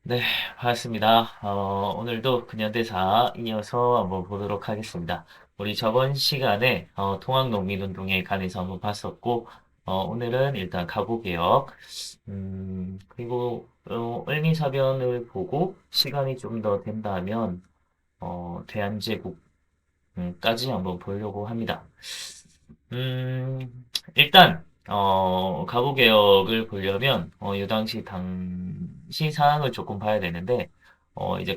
네, 반갑습니다. 오늘도 근현대사 이어서 한번 보도록 하겠습니다. 우리 저번 시간에 통학농민운동에 관해서 한번 봤었고, 오늘은 일단 가보개혁, 그리고 을미사변을 보고 시간이 좀 더 된다면 대한제국까지 한번 보려고 합니다. 일단 가구개혁을 보려면 이 당시 상황을 조금 봐야 되는데 이제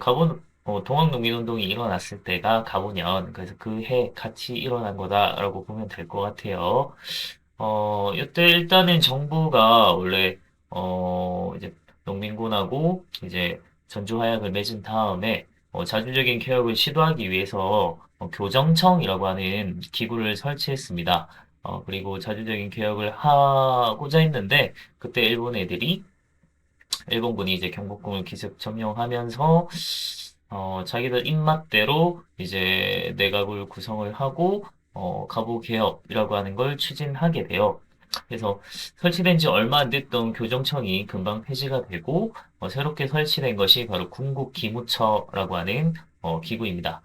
동학농민운동이 일어났을 때가 가보년 그래서 그 해 같이 일어난 거다라고 보면 될 것 같아요. 이때 일단은 정부가 원래 이제 농민군하고 이제 전주화약을 맺은 다음에 자주적인 개혁을 시도하기 위해서 교정청이라고 하는 기구를 설치했습니다. 그리고 자주적인 개혁을 하고자 했는데 그때 일본군이 이제 경복궁을 기습 점령하면서 자기들 입맛대로 이제 내각을 구성을 하고 가부개혁이라고 하는 걸 추진하게 돼요. 그래서 설치된 지 얼마 안 됐던 교정청이 금방 폐지가 되고 새롭게 설치된 것이 바로 군국기무처라고 하는 기구입니다.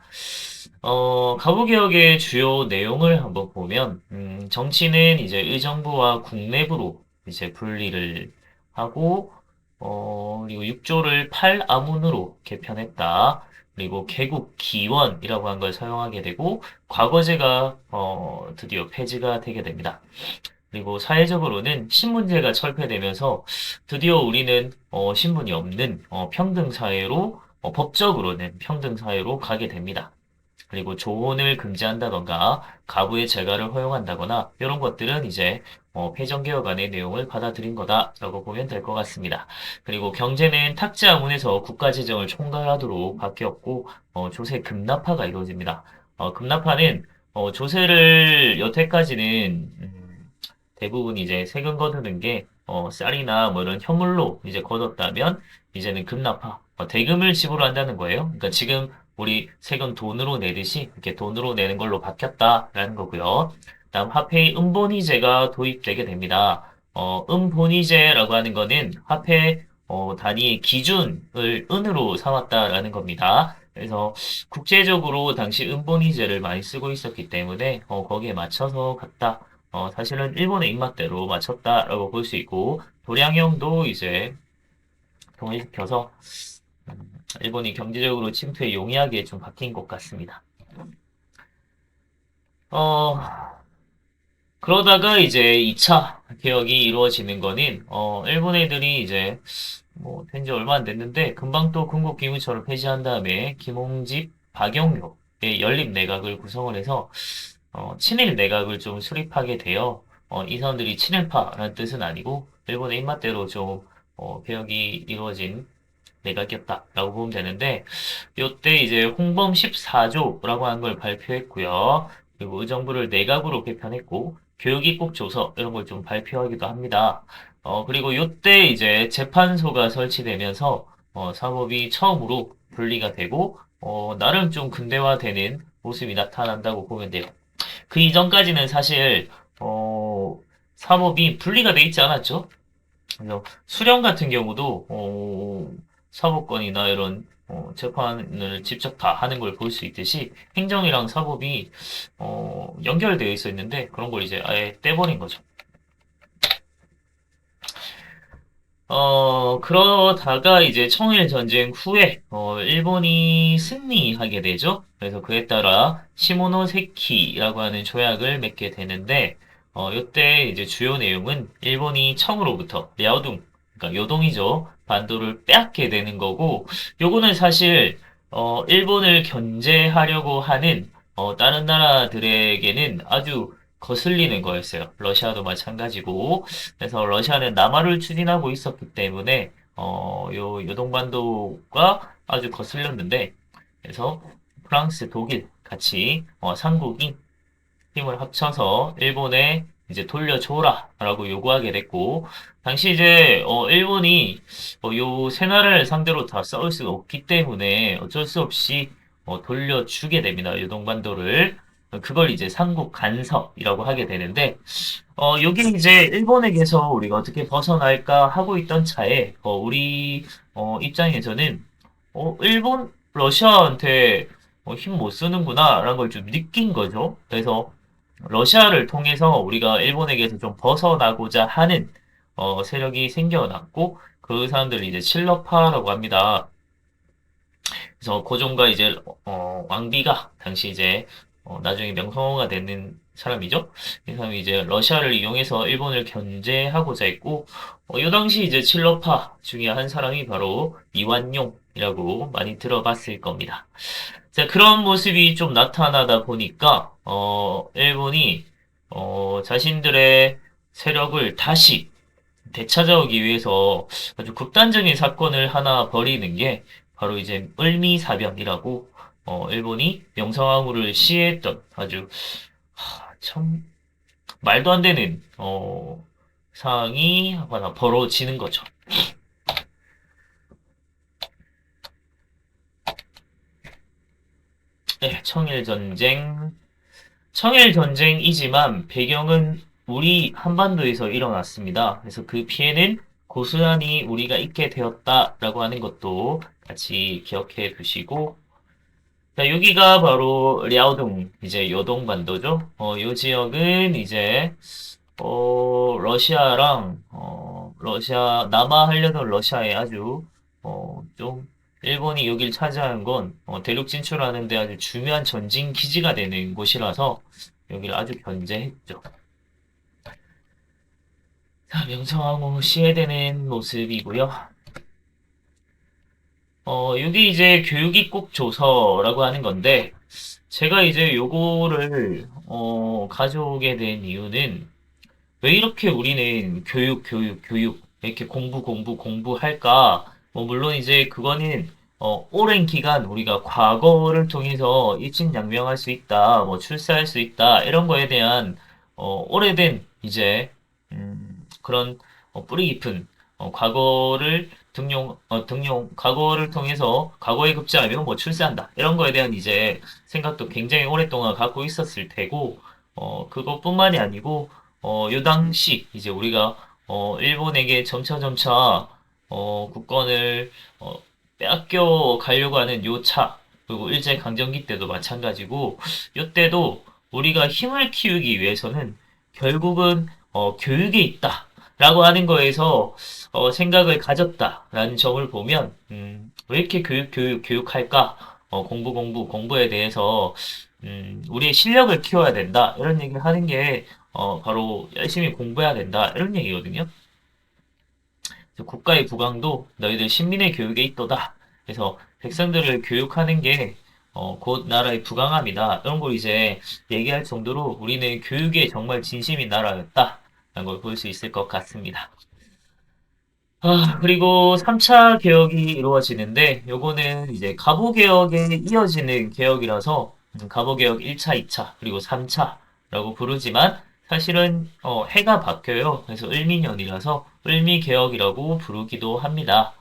가부개혁의 주요 내용을 한번 보면 정치는 이제 의정부와 국내부로 이제 분리를 하고 그리고 6조를 8아문으로 개편했다. 그리고 개국 기원이라고 한 걸 사용하게 되고 과거제가 드디어 폐지가 되게 됩니다. 그리고 사회적으로는 신분제가 철폐되면서 드디어 우리는 신분이 없는 평등사회로 법적으로는 평등사회로 가게 됩니다. 그리고 조혼을 금지한다던가 가부의 재가를 허용한다거나 이런 것들은 이제 폐정개혁안의 내용을 받아들인 거다라고 보면 될 것 같습니다. 그리고 경제는 탁자문에서 국가재정을 총괄하도록 바뀌었고 조세 급납화가 이루어집니다. 급납화는 조세를 여태까지는 대부분 이제 세금 거두는 게 쌀이나 뭐 이런 현물로 이제 거뒀다면 이제는 급납화, 대금을 지불한다는 거예요. 그러니까 지금 우리 세금 돈으로 내듯이 이렇게 돈으로 내는 걸로 바뀌었다라는 거고요. 다음 화폐의 은본위제가 도입되게 됩니다. 은본위제라고 하는 거는 화폐 단위의 기준을 은으로 삼았다라는 겁니다. 그래서 국제적으로 당시 은본위제를 많이 쓰고 있었기 때문에 거기에 맞춰서 갔다. 사실은 일본의 입맛대로 맞췄다라고 볼 수 있고 도량형도 이제 통일시켜서 일본이 경제적으로 침투에 용이하게 좀 바뀐 것 같습니다. 어, 그러다가 이제 2차 개혁이 이루어지는 거는 일본 애들이 이제 뭐 된 지 얼마 안 됐는데 금방 또 군국기무처를 폐지한 다음에 김홍집, 박영효의 연립 내각을 구성을 해서 친일 내각을 좀 수립하게 돼요. 이 사람들이 친일파라는 뜻은 아니고 일본의 입맛대로 좀 개혁이 이루어진 내각이었다라고 보면 되는데 요때 이제 홍범 14조라고 하는 걸 발표했고요. 그리고 의정부를 내각으로 개편했고 교육입국 조서 이런 걸 좀 발표하기도 합니다. 그리고 요때 이제 재판소가 설치되면서 사법이 처음으로 분리가 되고 나름 좀 근대화되는 모습이 나타난다고 보면 돼요. 그 이전까지는 사실 사법이 분리가 돼 있지 않았죠. 그래서 수령 같은 경우도 사법권이나 이런 재판을 직접 다 하는 걸 볼 수 있듯이 행정이랑 사법이 연결되어 있었는데 그런 걸 이제 아예 떼버린 거죠. 그러다가 이제 청일 전쟁 후에 일본이 승리하게 되죠. 그래서 그에 따라 시모노세키라고 하는 조약을 맺게 되는데 이때 이제 주요 내용은 일본이 청으로부터 랴오둥, 그러니까 요동이죠. 반도를 빼앗게 되는 거고 요거는 사실 일본을 견제하려고 하는 다른 나라들에게는 아주 거슬리는 거였어요. 러시아도 마찬가지고. 그래서 러시아는 남하를 추진하고 있었기 때문에 요 요동반도가 아주 거슬렸는데 그래서 프랑스, 독일 같이 삼국이 힘을 합쳐서 일본에 이제 돌려줘라라고 요구하게 됐고 당시 이제 일본이 요 세 나라를 상대로 다 싸울 수가 없기 때문에 어쩔 수 없이 돌려주게 됩니다. 요동반도를. 그걸 이제 삼국 간섭이라고 하게 되는데, 여기 이제 일본에게서 우리가 어떻게 벗어날까 하고 있던 차에, 우리, 입장에서는, 일본, 러시아한테 힘 못 쓰는구나, 라는 걸 좀 느낀 거죠. 그래서 러시아를 통해서 우리가 일본에게서 좀 벗어나고자 하는, 세력이 생겨났고, 그 사람들을 이제 칠러파라고 합니다. 그래서 고종과 이제 왕비가 당시 이제 나중에 명성황후가 되는 사람이죠. 이 사람이 이제 러시아를 이용해서 일본을 견제하고자 했고 이 당시 이제 칠러파 중에 한 사람이 바로 이완용이라고 많이 들어봤을 겁니다. 자, 그런 모습이 좀 나타나다 보니까 일본이 자신들의 세력을 다시 되찾아오기 위해서 아주 극단적인 사건을 하나 벌이는 게 바로 이제 을미사변이라고 일본이 명성황후를 시해했던 아주 참 말도 안 되는 상황이 하나 벌어지는 거죠. 네, 청일전쟁. 청일전쟁이지만 배경은 우리 한반도에서 일어났습니다. 그래서 그 피해는 고스란히 우리가 입게 되었다라고 하는 것도 같이 기억해 두시고, 자, 여기가 바로 랴오둥, 이제 요동반도죠. 요 지역은 이제, 러시아랑, 남하하려던 러시아에 아주, 좀, 일본이 여길 차지하는 건, 대륙 진출하는데 아주 중요한 전진 기지가 되는 곳이라서, 여기를 아주 견제했죠. 자, 명성황후 시해되는 모습이고요. 여기 이제 교육입국 조서라고 하는 건데, 제가 이제 요거를, 가져오게 된 이유는, 왜 이렇게 우리는 교육, 이렇게 공부할까? 물론 이제 그거는, 오랜 기간 우리가 과거를 통해서 일진양명할 수 있다, 출세할 수 있다, 이런 거에 대한, 오래된, 이제, 그런, 뿌리 깊은, 과거를 통해서, 과거에 급제하면 출세한다. 이런 거에 대한 이제 생각도 굉장히 오랫동안 갖고 있었을 테고, 그것뿐만이 아니고, 요 당시, 이제 우리가, 일본에게 점차, 국권을, 빼앗겨 가려고 하는 요 차, 그리고 일제강점기 때도 마찬가지고, 요 때도 우리가 힘을 키우기 위해서는 결국은, 교육에 있다. 라고 하는 거에서, 생각을 가졌다라는 점을 보면, 왜 이렇게 교육할까? 공부에 대해서, 우리의 실력을 키워야 된다. 이런 얘기를 하는 게, 바로 열심히 공부해야 된다. 이런 얘기거든요. 국가의 부강도 너희들 신민의 교육에 있도다. 그래서 백성들을 교육하는 게, 곧 나라의 부강함이다. 이런 걸 이제 얘기할 정도로 우리는 교육에 정말 진심인 나라였다. 라는 걸 볼 수 있을 것 같습니다. 그리고 3차 개혁이 이루어지는데, 요거는 이제 갑오개혁에 이어지는 개혁이라서, 갑오개혁 1차, 2차, 그리고 3차라고 부르지만, 사실은, 해가 바뀌어요. 그래서 을미년이라서 을미개혁이라고 부르기도 합니다.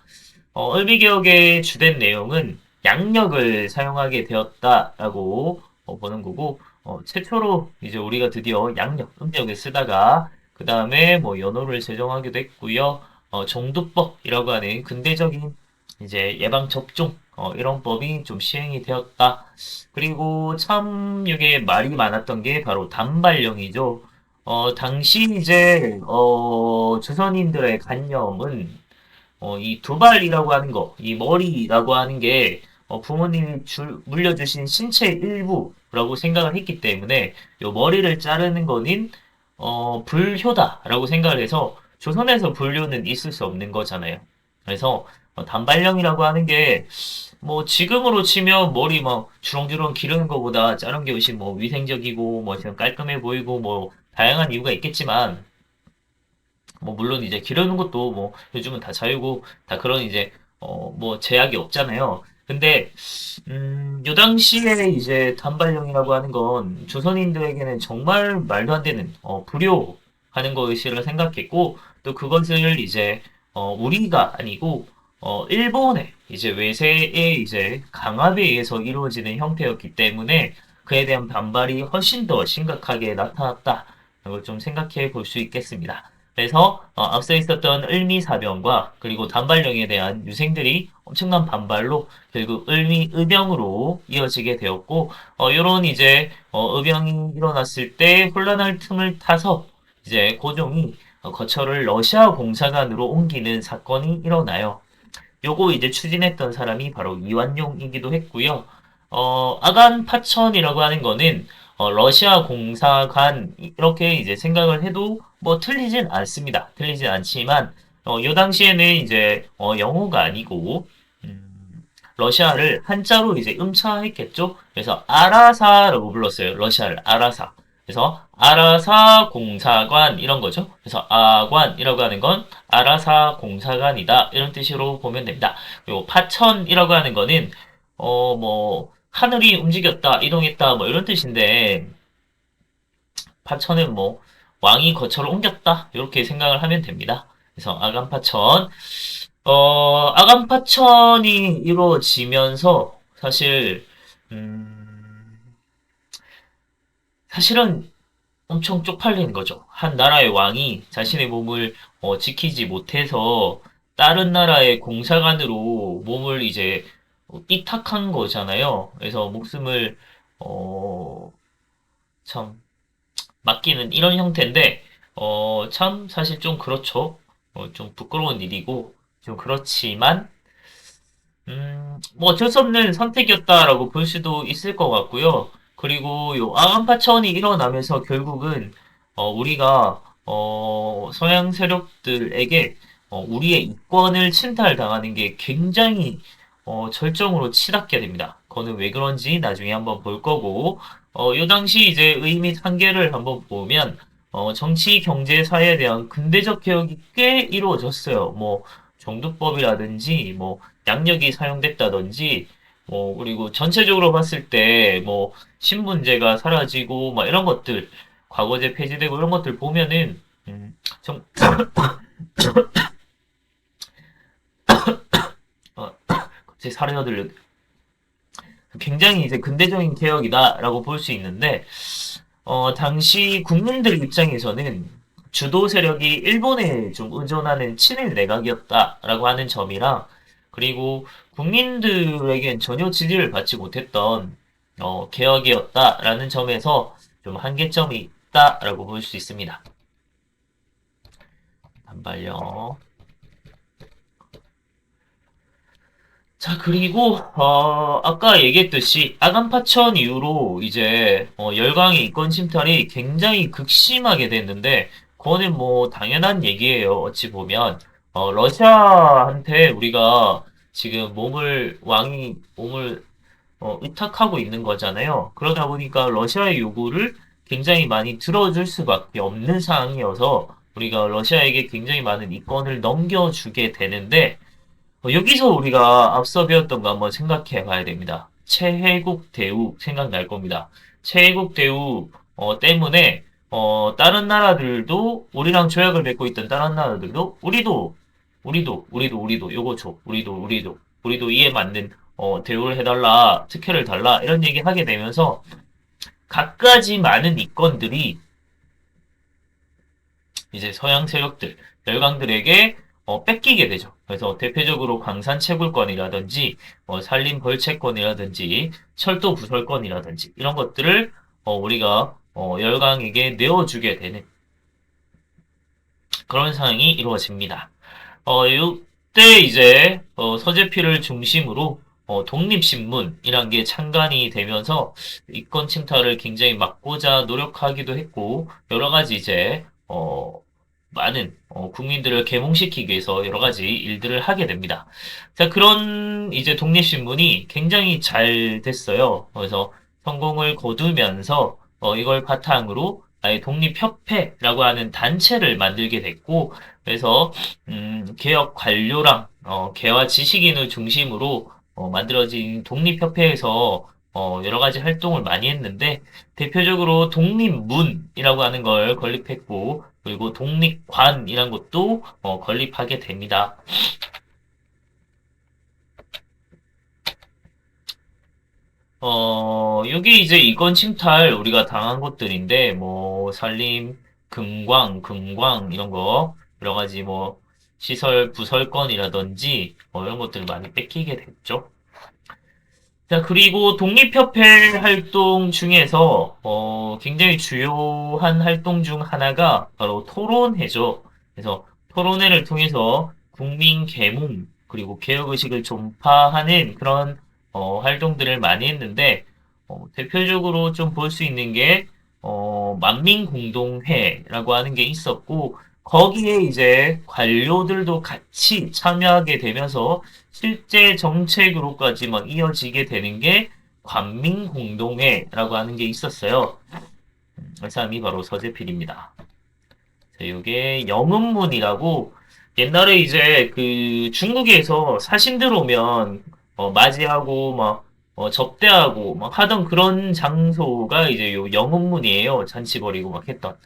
을미개혁의 주된 내용은 양력을 사용하게 되었다라고 보는 거고, 최초로 이제 우리가 드디어 양력, 음력을 쓰다가, 그 다음에 연호를 제정하기도 했고요. 정두법이라고 하는 근대적인 이제 예방 접종 이런 법이 좀 시행이 되었다. 그리고 참 이게 말이 많았던 게 바로 단발령이죠. 당시 이제 조선인들의 관념은 이 두발이라고 하는 거, 이 머리라고 하는 게 부모님이 물려주신 신체의 일부라고 생각을 했기 때문에 이 머리를 자르는 거는 불효다라고 생각을 해서 조선에서 불효는 있을 수 없는 거잖아요. 그래서 단발령이라고 하는 게 지금으로 치면 머리 막 주렁주렁 기르는 것보다 자른 게 훨씬 위생적이고 좀 깔끔해 보이고 다양한 이유가 있겠지만 물론 이제 기르는 것도 요즘은 다 자유고 다 그런 이제 제약이 없잖아요. 근데 요 당시에 이제 단발령이라고 하는 건 조선인들에게는 정말 말도 안 되는 불효하는 것이라 생각했고 또 그것을 이제 우리가 아니고 일본의 이제 외세의 이제 강압에 의해서 이루어지는 형태였기 때문에 그에 대한 반발이 훨씬 더 심각하게 나타났다. 이걸 좀 생각해 볼 수 있겠습니다. 그래서 앞서 있었던 을미사병과 그리고 단발령에 대한 유생들이 엄청난 반발로 결국 을미의병으로 이어지게 되었고 이런 이제 의병이 일어났을 때 혼란할 틈을 타서 이제 고종이 거처를 러시아 공사관으로 옮기는 사건이 일어나요. 요거 이제 추진했던 사람이 바로 이완용이기도 했고요. 아간 파천이라고 하는 거는 러시아 공사관 이렇게 이제 생각을 해도 뭐 틀리진 않습니다. 틀리진 않지만 요 당시에는 이제 영어가 아니고 러시아를 한자로 이제 음차했겠죠. 그래서 아라사라고 불렀어요. 러시아를 아라사. 그래서 아라사 공사관 이런 거죠. 그래서 아관이라고 하는 건 아라사 공사관이다 이런 뜻으로 보면 됩니다. 그리고 파천이라고 하는 거는 뭐 하늘이 움직였다 이동했다 뭐 이런 뜻인데 파천은 뭐 왕이 거처를 옮겼다 이렇게 생각을 하면 됩니다. 그래서 아간파천 아간파천이 이루어지면서 사실은 엄청 쪽팔리는 거죠. 한 나라의 왕이 자신의 몸을 지키지 못해서 다른 나라의 공사관으로 몸을 이제 이탁한 거잖아요. 그래서 목숨을 어, 참 맡기는 이런 형태인데 참 사실 좀 그렇죠. 좀 부끄러운 일이고 좀 그렇지만 뭐 어쩔 수 없는 선택이었다라고 볼 수도 있을 것 같고요. 그리고 요 아간파천이 일어나면서 결국은 우리가 서양 세력들에게 우리의 이권을 침탈당하는 게 굉장히 절정으로 치닫게 됩니다. 그거는 왜 그런지 나중에 한번 볼 거고 요 당시 이제 의 및 한계를 한번 보면 정치, 경제, 사회에 대한 근대적 개혁이 꽤 이루어졌어요. 뭐 정두법이라든지 뭐 양력이 사용됐다든지 그리고 전체적으로 봤을 때 뭐 신분제가 사라지고 막 이런 것들 과거제 폐지되고 이런 것들 보면은 좀 제 사례들 굉장히 이제 근대적인 개혁이다라고 볼 수 있는데 당시 국민들 입장에서는 주도 세력이 일본에 좀 의존하는 친일 내각이었다라고 하는 점이랑 그리고 국민들에겐 전혀 지지를 받지 못했던 개혁이었다라는 점에서 좀 한계점이 있다라고 볼 수 있습니다. 단발령. 자, 그리고, 아까 얘기했듯이, 아간파천 이후로 이제, 열강의 이권 침탈이 굉장히 극심하게 됐는데, 그거는 뭐, 당연한 얘기예요. 어찌 보면. 러시아한테 우리가 지금 몸을, 의탁하고 있는 거잖아요. 그러다 보니까 러시아의 요구를 굉장히 많이 들어줄 수밖에 없는 상황이어서, 우리가 러시아에게 굉장히 많은 이권을 넘겨주게 되는데, 여기서 우리가 앞서 배웠던 거 한번 생각해 봐야 됩니다. 최혜국 대우 생각날 겁니다. 최혜국 대우 때문에 다른 나라들도 우리랑 조약을 맺고 있던 다른 나라들도 우리도 요거 줘. 우리도 이에 맞는 대우를 해달라, 특혜를 달라 이런 얘기 하게 되면서 갖가지 많은 이권들이 이제 서양 세력들, 열강들에게 뺏기게 되죠. 그래서 대표적으로 광산 채굴권이라든지 산림 벌채권이라든지 철도 부설권이라든지 이런 것들을 우리가 열강에게 내어주게 되는 그런 상황이 이루어집니다. 이때 이제 서재필을 중심으로 독립신문이란 게 창간이 되면서 이권 침탈을 굉장히 막고자 노력하기도 했고 여러 가지 이제 많은 국민들을 계몽시키기 위해서 여러 가지 일들을 하게 됩니다. 자, 그런 이제 독립신문이 굉장히 잘 됐어요. 그래서 성공을 거두면서 이걸 바탕으로 아예 독립협회라고 하는 단체를 만들게 됐고, 그래서 개혁 관료랑 개화 지식인을 중심으로 만들어진 독립협회에서 여러 가지 활동을 많이 했는데 대표적으로 독립문이라고 하는 걸 건립했고 그리고 독립관이란 것도 건립하게 됩니다. 요게 이제 이권 침탈 우리가 당한 것들인데, 산림, 금광, 이런 거, 여러 가지 시설 부설권이라든지, 이런 것들을 많이 뺏기게 됐죠. 자, 그리고 독립협회 활동 중에서, 굉장히 주요한 활동 중 하나가 바로 토론회죠. 그래서 토론회를 통해서 국민 계몽, 그리고 개혁의식을 전파하는 그런, 활동들을 많이 했는데, 대표적으로 좀 볼 수 있는 게, 만민공동회라고 하는 게 있었고, 거기에 이제 관료들도 같이 참여하게 되면서 실제 정책으로까지 막 이어지게 되는 게 관민공동회라고 하는 게 있었어요. 그 사람이 바로 서재필입니다. 자, 요게 영은문이라고 옛날에 이제 그 중국에서 사신들 오면 맞이하고 막 접대하고 막 하던 그런 장소가 이제 요 영은문이에요. 잔치 벌이고 막 했던.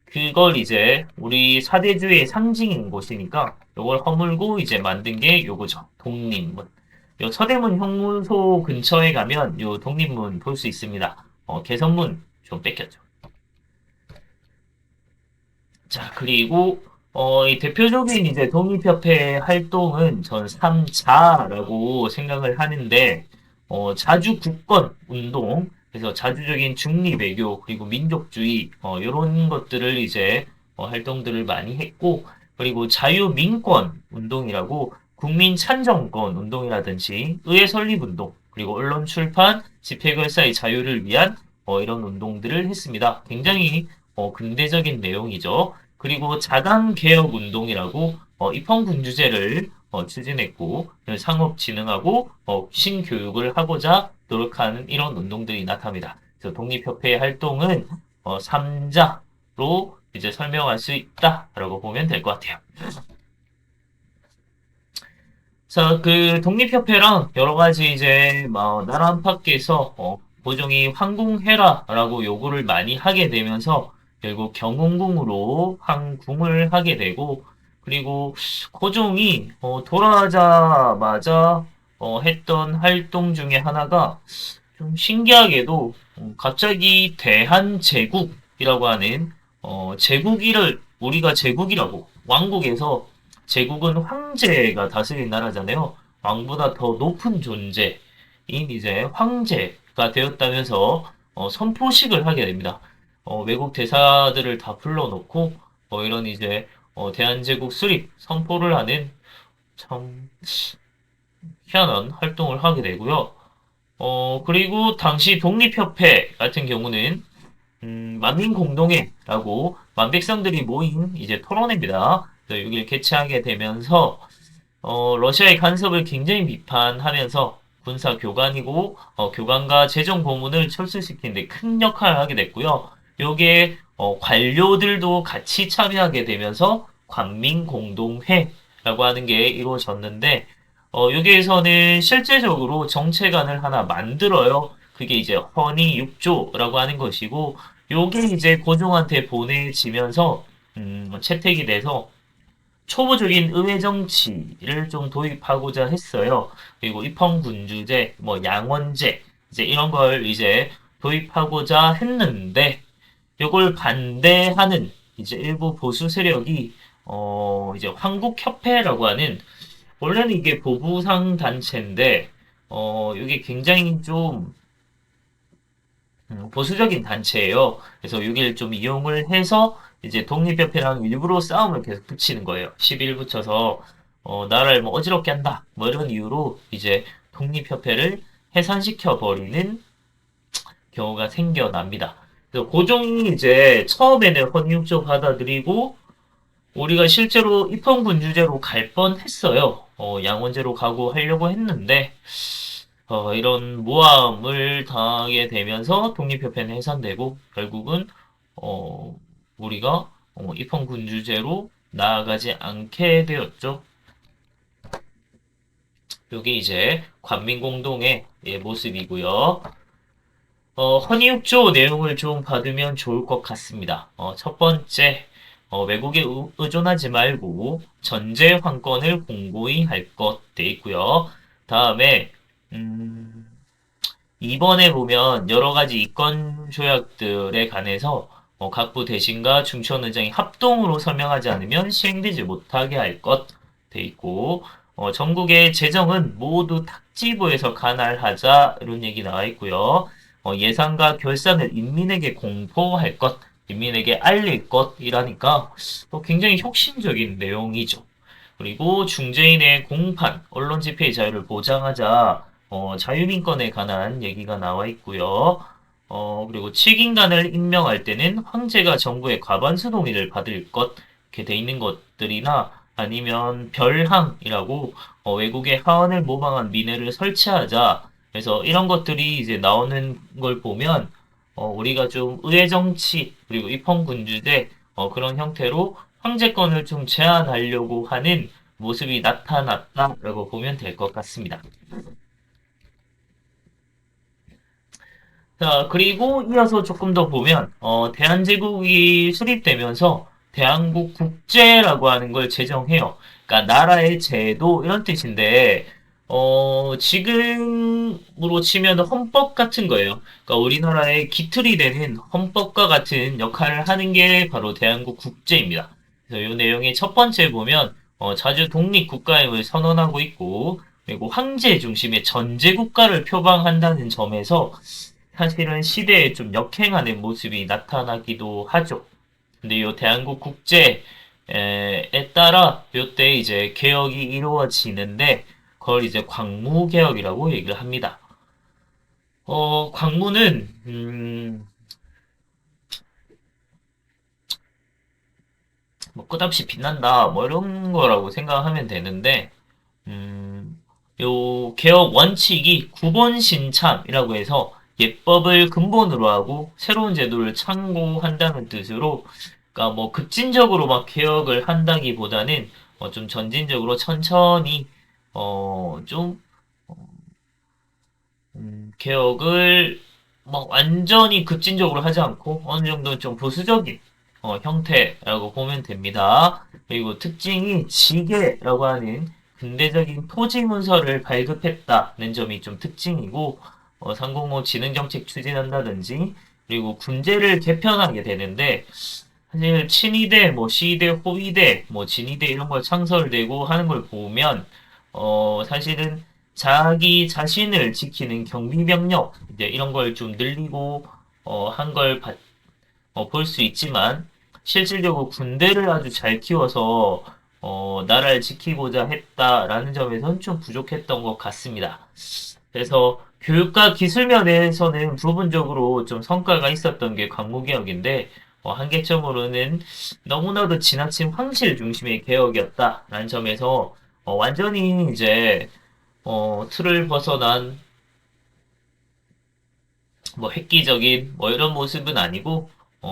그걸 이제 우리 사대주의 상징인 곳이니까 요걸 허물고 이제 만든 게 요거죠. 독립문. 요 서대문 형무소 근처에 가면 요 독립문 볼 수 있습니다. 개선문 좀 뺏겼죠. 자, 그리고 이 대표적인 이제 독립협회 활동은 전 3자라고 생각을 하는데 자주 국권 운동, 그래서 자주적인 중립 외교 그리고 민족주의 이런 것들을 이제 활동들을 많이 했고 그리고 자유민권 운동이라고 국민 찬정권 운동이라든지 의회 설립 운동 그리고 언론 출판 집회결사의 자유를 위한 이런 운동들을 했습니다. 굉장히 근대적인 내용이죠. 그리고 자강개혁운동이라고 입헌군주제를 추진했고 상업진흥하고 신교육을 하고자 노력하는 이런 운동들이 나타납니다. 그래서 독립협회의 활동은 3자로 이제 설명할 수 있다라고 보면 될 것 같아요. 자, 그 독립협회랑 여러 가지 이제 나라 안팎에서 고종이 황궁해라라고 요구를 많이 하게 되면서 결국 경운궁으로 황궁을 하게 되고 그리고 고종이 돌아가자마자 했던 활동 중에 하나가 좀 신기하게도 갑자기 대한제국이라고 하는 제국이를 우리가 제국이라고 왕국에서 제국은 황제가 다스린 나라잖아요. 왕보다 더 높은 존재인 이제 황제가 되었다면서 선포식을 하게 됩니다. 외국 대사들을 다 불러놓고 이런 이제 대한제국 수립 선포를 하는 참 희한한 활동을 하게 되고요. 그리고 당시 독립협회 같은 경우는 만민공동회라고 만백성들이 모인 이제 토론회입니다. 그래서 여기를 개최하게 되면서 러시아의 간섭을 굉장히 비판하면서 군사 교관이고 교관과 재정 고문을 철수시키는데 큰 역할을 하게 됐고요. 요게 관료들도 같이 참여하게 되면서 관민공동회라고 하는 게 이루어졌는데 여기에서는 실제적으로 정책안을 하나 만들어요. 그게 이제 허니 6조라고 하는 것이고 요게 이제 고종한테 보내지면서 채택이 돼서 초보적인 의회 정치를 좀 도입하고자 했어요. 그리고 입헌군주제, 양원제 이제 이런 걸 이제 도입하고자 했는데 요걸 반대하는 이제 일부 보수 세력이 이제 황국협회라고 하는 원래는 이게 보부상 단체인데 이게 굉장히 좀 보수적인 단체예요. 그래서 여기를 좀 이용을 해서 이제 독립협회랑 일부러 싸움을 계속 붙이는 거예요. 시비를 붙여서 나라를 어지럽게 한다. 이런 이유로 이제 독립협회를 해산시켜 버리는 경우가 생겨납니다. 그래서 고종이 이제 처음에는 헌유적 받아들이고 우리가 실제로 입헌군주제로 갈 뻔했어요. 양원제로 가고 하려고 했는데 이런 모함을 당하게 되면서 독립협회는 해산되고 결국은 어, 우리가 입헌군주제로 나아가지 않게 되었죠. 이게 이제 관민공동의 모습이고요. 헌의육조 내용을 좀 받으면 좋을 것 같습니다. 첫 번째, 외국에 의존하지 말고 전제 황권을 공고히 할 것 돼 있고요. 다음에 2번에 보면 여러 가지 이권 조약들에 관해서 각부 대신과 중천의장이 합동으로 설명하지 않으면 시행되지 못하게 할 것 돼 있고 전국의 재정은 모두 탁지부에서 관할하자 이런 얘기 나와 있고요. 예산과 결산을 인민에게 공포할 것, 인민에게 알릴 것이라니까 굉장히 혁신적인 내용이죠. 그리고 중재인의 공판, 언론 집회의 자유를 보장하자 자유민권에 관한 얘기가 나와 있고요. 그리고 7인간을 임명할 때는 황제가 정부의 과반수 동의를 받을 것, 이렇게 돼 있는 것들이나 아니면 별항이라고 외국의 하원을 모방한 미네를 설치하자. 그래서 이런 것들이 이제 나오는 걸 보면 우리가 좀 의회 정치 그리고 입헌군주제 그런 형태로 황제권을 좀 제한하려고 하는 모습이 나타났다라고 보면 될 것 같습니다. 자, 그리고 이어서 조금 더 보면, 대한제국이 수립되면서 대한국 국제라고 하는 걸 제정해요. 그러니까 나라의 제도 이런 뜻인데, 지금으로 치면 헌법 같은 거예요. 그러니까 우리나라의 기틀이 되는 헌법과 같은 역할을 하는 게 바로 대한국 국제입니다. 그래서 이 내용의 첫 번째 보면, 자주 독립국가임을 선언하고 있고, 그리고 황제 중심의 전제국가를 표방한다는 점에서 사실은 시대에 좀 역행하는 모습이 나타나기도 하죠. 근데 이 대한국 국제에 따라 이때 이제 개혁이 이루어지는데 그걸 이제 광무개혁이라고 얘기를 합니다. 광무는 뭐 끝없이 빛난다 뭐 이런 거라고 생각하면 되는데 요 개혁 원칙이 구본신참이라고 해서 예법을 근본으로 하고 새로운 제도를 창고한다는 뜻으로 그러니까 뭐 급진적으로 막 개혁을 한다기보다는 좀 전진적으로 천천히 좀 개혁을 막 완전히 급진적으로 하지 않고 어느 정도 좀 보수적인 형태라고 보면 됩니다. 그리고 특징이 지계라고 하는 근대적인 토지 문서를 발급했다는 점이 좀 특징이고 305 지능정책 추진한다든지 그리고 군제를 개편하게 되는데 사실 친위대, 뭐 시위대, 호위대, 뭐 진위대 이런 걸 창설되고 하는 걸 보면 사실은 자기 자신을 지키는 경비병력 이제 이런 걸 좀 늘리고 한 걸 볼 수 있지만 실질적으로 군대를 아주 잘 키워서 나라를 지키고자 했다라는 점에서는 좀 부족했던 것 같습니다. 그래서 교육과 기술 면에서는 부분적으로 좀 성과가 있었던 게 광무개혁인데 한계점으로는 너무나도 지나친 황실 중심의 개혁이었다라는 점에서 완전히 이제 틀을 벗어난 뭐 획기적인 뭐 이런 모습은 아니고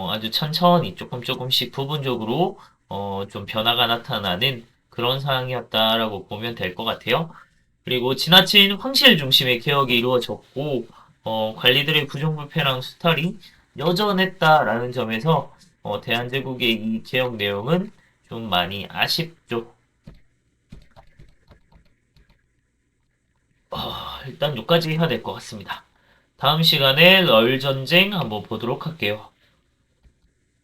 아주 천천히 조금 조금씩 부분적으로 좀 변화가 나타나는 그런 상황이었다라고 보면 될 것 같아요. 그리고 지나친 황실 중심의 개혁이 이루어졌고 관리들의 부정부패랑 수탈이 여전했다라는 점에서 대한제국의 이 개혁 내용은 좀 많이 아쉽죠. 일단 여기까지 해야 될 것 같습니다. 다음 시간에 널 전쟁 한번 보도록 할게요.